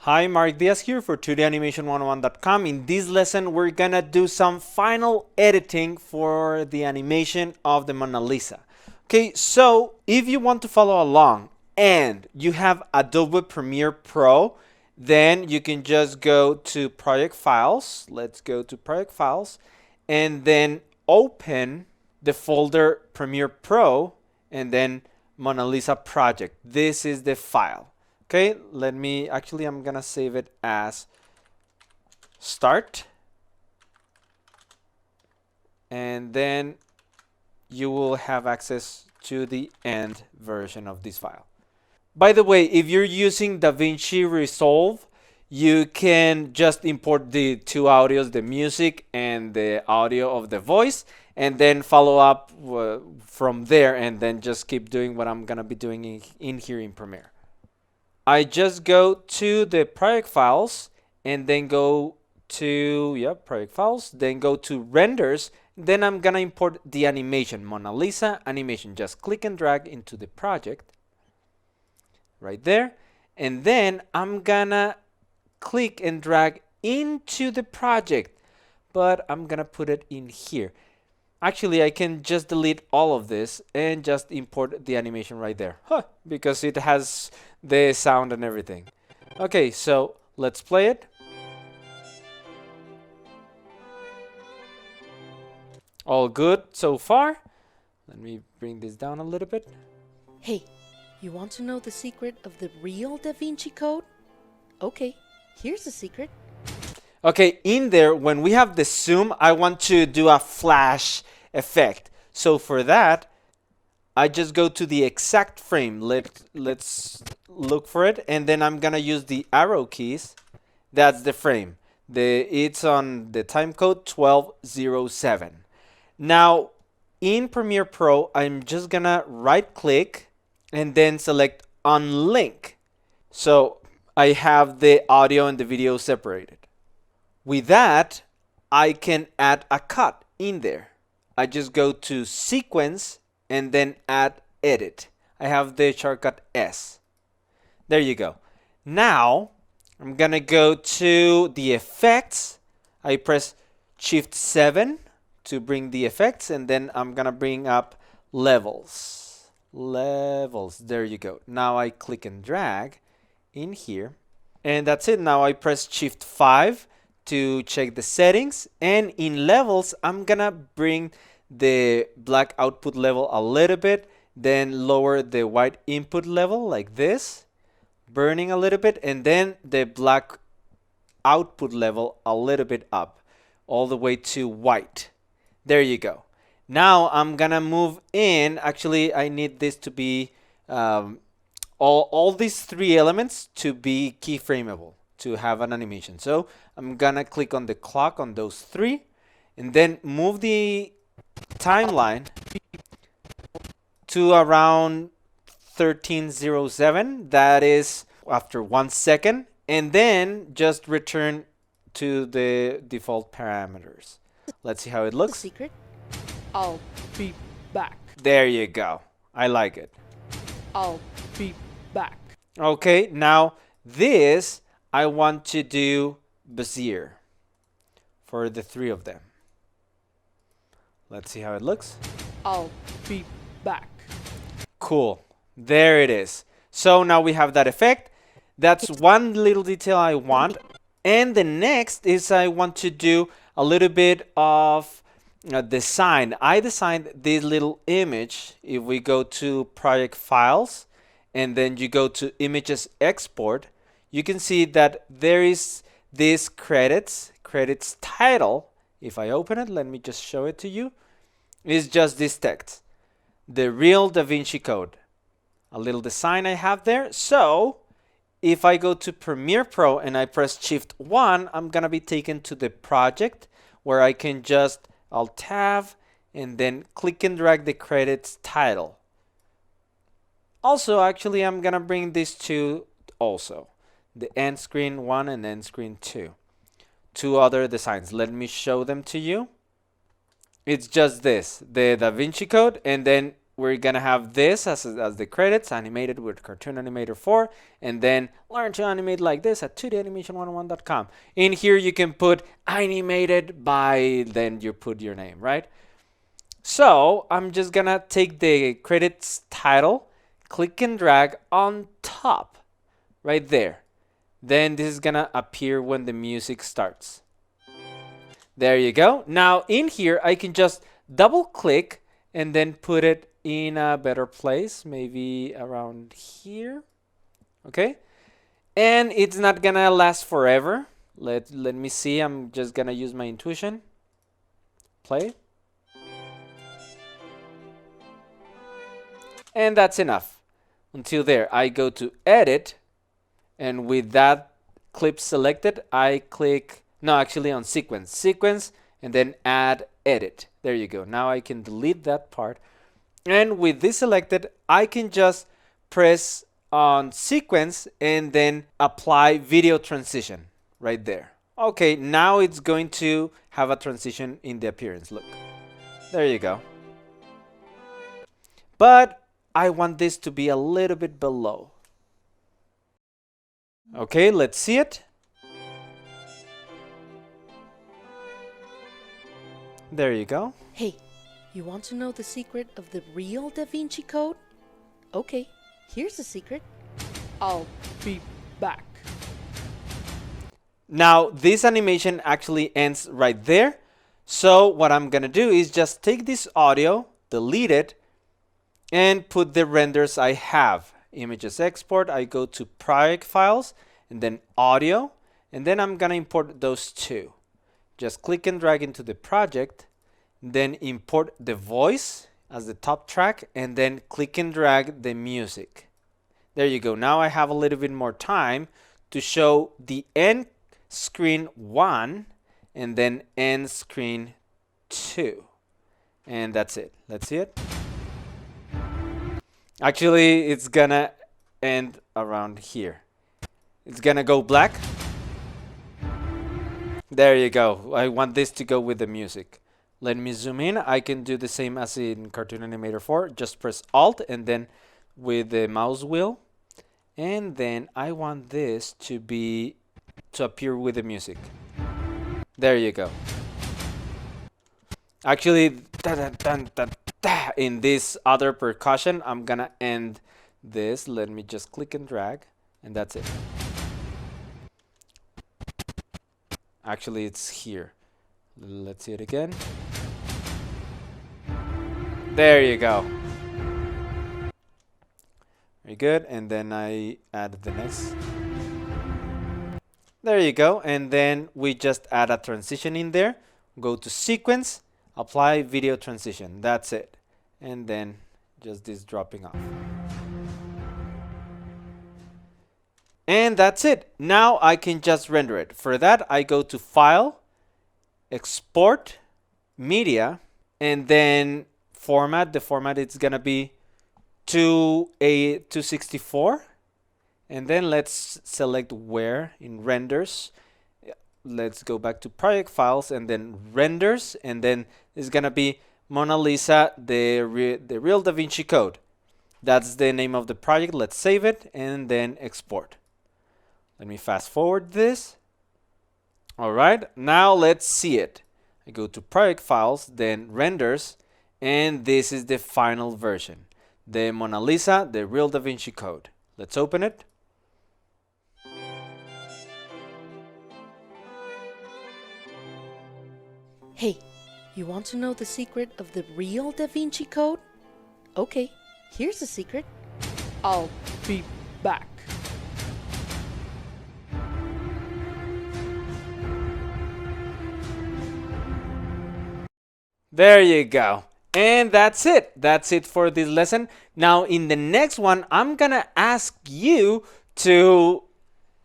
Hi, Mark Diaz here for 2danimation101.com. In this lesson, we're gonna do some final editing for the animation of the Mona Lisa. Okay, so if you want to follow along and you have Adobe Premiere Pro, then you can just go to Project Files. Let's go to Project Files and then open the folder Premiere Pro and then Mona Lisa Project. This is the file. Okay, I'm gonna save it as start, and then you will have access to the end version of this file. By the way, if you're using DaVinci Resolve, you can just import the two audios, the music and the audio of the voice, and then follow up from there, and then just keep doing what I'm gonna be doing in here in Premiere. I just go to the project files and then go to project files, then go to renders. Then I'm gonna import the animation, Mona Lisa animation. Just click and drag into the project right there, and then I'm gonna click and drag into the project, but I'm gonna put it in here. Actually, I can just delete all of this and just import the animation right there, because it has the sound and everything. Okay, so let's play it. All good so far. Let me bring this down a little bit. Hey, you want to know the secret of the real Da Vinci Code? Okay, here's the secret. Okay, in there, when we have the zoom, I want to do a flash effect. So for that, I just go to the exact frame. Let's look for it, and then I'm gonna use the arrow keys. That's the frame. It's on the time code 1207. Now, in Premiere Pro, I'm just gonna right click and then select unlink. So I have the audio and the video separated. With that, I can add a cut in there. I just go to sequence and then add edit. I have the shortcut S. There you go. Now I'm gonna go to the effects. I press Shift 7 to bring the effects, and then I'm gonna bring up levels. There you go. Now I click and drag in here, and that's it. Now I press Shift 5 to check the settings, and in levels I'm gonna bring the black output level a little bit, then lower the white input level like this, burning a little bit, and then the black output level a little bit up, all the way to white. There you go. Now I'm gonna move in. Actually, I need this to be all these three elements to be keyframeable to have an animation. So I'm gonna click on the clock on those three, and then move the timeline to around 1307. That is after 1 second, and then just return to the default parameters. Let's see how it looks. The secret? I'll be back. There you go. I like it. I'll be back. Okay, now this I want to do Bezier for the three of them. Let's see how it looks. I'll be back. Cool. There it is. So now we have that effect. That's one little detail I want. And the next is I want to do a little bit of design. I designed this little image. If we go to Project Files and then you go to Images Export, you can see that there is this credits title. If I open it, let me just show it to you. It's just this text, the real Da Vinci Code. A little design I have there. So if I go to Premiere Pro and I press Shift 1, I'm gonna be taken to the project where I can just Alt-Tab and then click and drag the credits title. Also, actually, I'm gonna bring these two also, the end screen 1 and end screen 2. Two other designs. Let me show them to you. It's just this, the Da Vinci Code, and then we're gonna have this as the credits, animated with Cartoon Animator 4, and then learn to animate like this at 2danimationone101.com. In here you can put animated by, then you put your name, right? So I'm just gonna take the credits title, click and drag on top, right there. Then this is gonna appear when the music starts. There you go. Now in here I can just double click and then put it in a better place, maybe around here. Okay, and it's not gonna last forever. Let me see. I'm just gonna use my intuition. Play. And that's enough. Until there, I go to edit, and with that clip selected, I click, no, actually on sequence, and then add edit. There you go. Now I can delete that part. And with this selected, I can just press on sequence and then apply video transition right there. Okay, now it's going to have a transition in the appearance. Look, there you go. But I want this to be a little bit below. Okay, let's see it. There you go. Hey, you want to know the secret of the real Da Vinci Code? Okay, here's the secret. I'll be back. Now, this animation actually ends right there. So what I'm gonna do is just take this audio, delete it, and put the renders I have. Images export, I go to project files, and then audio, and then I'm gonna import those two. Just click and drag into the project, then import the voice as the top track, and then click and drag the music. There you go. Now I have a little bit more time to show the end screen 1 and then end screen 2. And that's it. Let's see it. Actually, it's gonna end around here. It's gonna go black. There you go. I want this to go with the music. Let me zoom in. I can do the same as in Cartoon Animator 4. Just press Alt and then with the mouse wheel. And then I want this to appear with the music. There you go. Actually, in this other percussion, I'm gonna end this. Let me just click and drag, and that's it. Actually, it's here. Let's see it again. There you go. Very good. And then I add the next. There you go. And then we just add a transition in there. Go to sequence, apply video transition. That's it. And then just this dropping off. And that's it. Now I can just render it. For that, I go to File, Export, Media, and then Format. The format is gonna be 264. And then let's select Where in Renders. Let's go back to Project Files and then Renders, and then it's gonna be Mona Lisa, the real Da Vinci Code. That's the name of the project. Let's save it and then export. Let me fast forward this. All right, now let's see it. I go to Project Files, then Renders, and this is the final version. The Mona Lisa, the real Da Vinci Code. Let's open it. Hey, you want to know the secret of the real Da Vinci Code? Okay, here's the secret. I'll be back. There you go. And that's it. That's it for this lesson. Now, in the next one, I'm gonna ask you to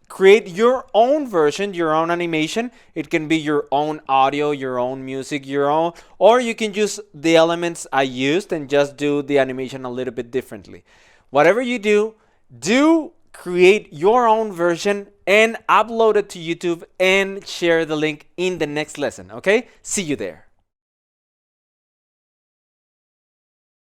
create your own version, your own animation. It can be your own audio, your own music, your own, or you can use the elements I used and just do the animation a little bit differently. Whatever you do, create your own version and upload it to YouTube and share the link in the next lesson. Okay? See you there.